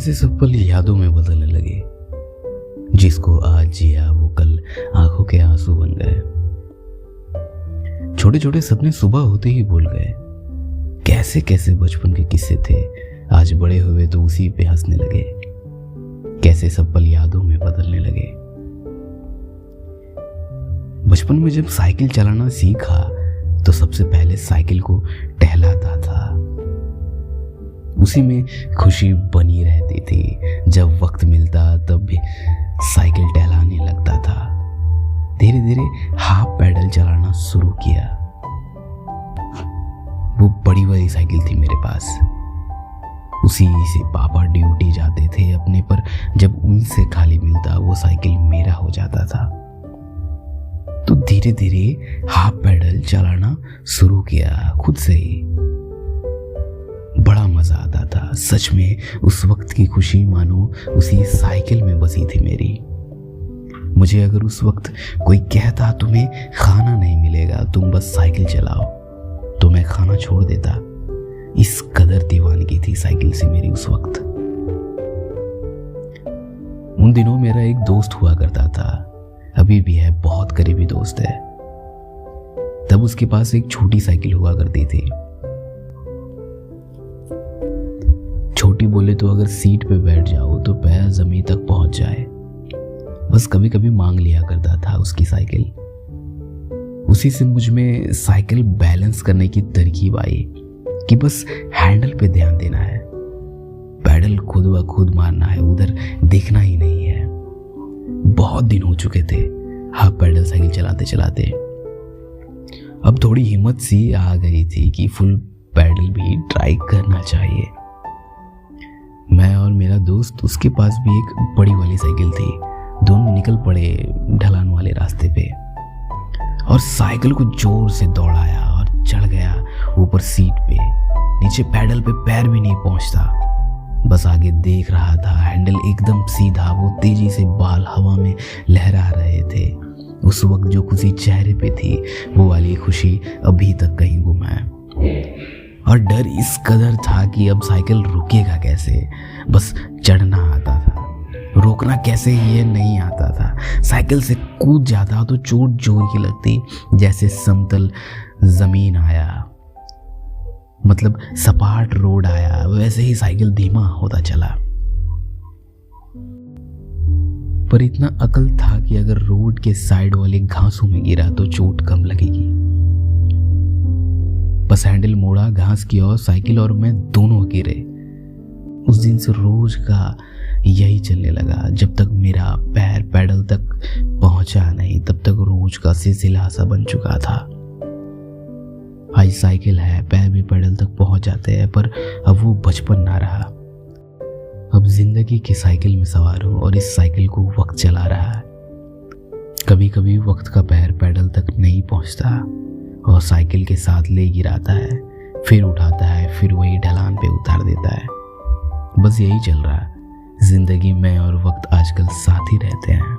कैसे सब पल यादों में बदलने लगे। जिसको आज जिया वो कल आंखों के आंसू बन गए। छोटे छोटे सपने सुबह होते ही भूल गए। कैसे कैसे बचपन के किस्से थे, आज बड़े हुए तो उसी पे हंसने लगे। कैसे सब पल यादों में बदलने लगे। बचपन में जब साइकिल चलाना सीखा तो सबसे पहले साइकिल को टहलाता था। उसी में खुशी बनी रहती थी। जब वक्त मिलता तब भी साइकिल टहलाने लगता था। धीरे धीरे हाफ पैडल चलाना शुरू किया। वो बड़ी वाली साइकिल थी मेरे पास। उसी से पापा ड्यूटी जाते थे अपने, पर जब उनसे खाली मिलता वो साइकिल मेरा हो जाता था। तो धीरे धीरे हाफ पैडल चलाना शुरू किया खुद से ही। बड़ा मजा आता था सच में। उस वक्त की खुशी मानो उसी साइकिल में बसी थी मेरी। मुझे अगर उस वक्त कोई कहता तुम्हें खाना नहीं मिलेगा, तुम बस साइकिल चलाओ, तो मैं खाना छोड़ देता। इस कदर दीवानगी थी साइकिल से मेरी उस वक्त। उन दिनों मेरा एक दोस्त हुआ करता था, अभी भी है, बहुत करीबी दोस्त है। तब उसके पास एक छोटी साइकिल हुआ करती थी। छोटी बोले तो अगर सीट पे बैठ जाओ तो पैर जमीन तक पहुंच जाए। बस कभी कभी मांग लिया करता था उसकी साइकिल। उसी से मुझ में साइकिल बैलेंस करने की तरकीब आई कि बस हैंडल पे ध्यान देना है, पैडल खुद ब खुद मारना है, उधर देखना ही नहीं है। बहुत दिन हो चुके थे हाफ पैडल साइकिल चलाते चलाते। अब थोड़ी हिम्मत सी आ गई थी कि फुल पैडल भी ट्राई करना चाहिए। मैं और मेरा दोस्त, उसके पास भी एक बड़ी वाली साइकिल थी। दोनों निकल पड़े ढलान वाले रास्ते पे और साइकिल को जोर से दौड़ाया और चढ़ गया ऊपर सीट पे। नीचे पैडल पे पैर भी नहीं पहुंचता, बस आगे देख रहा था। हैंडल एकदम सीधा, वो तेजी से बाल हवा में लहरा रहे थे। उस वक्त जो खुशी चेहरे पे थी वो वाली खुशी अभी तक कहीं गुम है। और डर इस कदर था कि अब साइकिल रुकेगा कैसे। बस चढ़ना आता था, रोकना कैसे ये नहीं आता था। साइकिल से कूद जाता तो चोट जोर की लगती। जैसे समतल जमीन आया, मतलब सपाट रोड आया, वैसे ही साइकिल धीमा होता चला। पर इतना अकल था कि अगर रोड के साइड वाले घासों में गिरा तो चोट कम लगेगी। बस हैंडल मोड़ा घास की ओर, साइकिल और मैं दोनों गिरे। उस दिन से रोज का यही चलने लगा। जब तक मेरा पैर पैडल तक पहुंचा नहीं तब तक रोज का सिलसिला सा बन चुका था। आज साइकिल है, पैर भी पैडल तक पहुंच जाते हैं, पर अब वो बचपन ना रहा। अब जिंदगी की साइकिल में सवार हूं और इस साइकिल को वक्त चला रहा है। कभी कभी वक्त का पैर पैडल तक नहीं पहुंचता और साइकिल के साथ ले गिराता है, फिर उठाता है, फिर वही ढलान पे उतार देता है। बस यही चल रहा है जिंदगी में और वक्त आजकल साथ ही रहते हैं।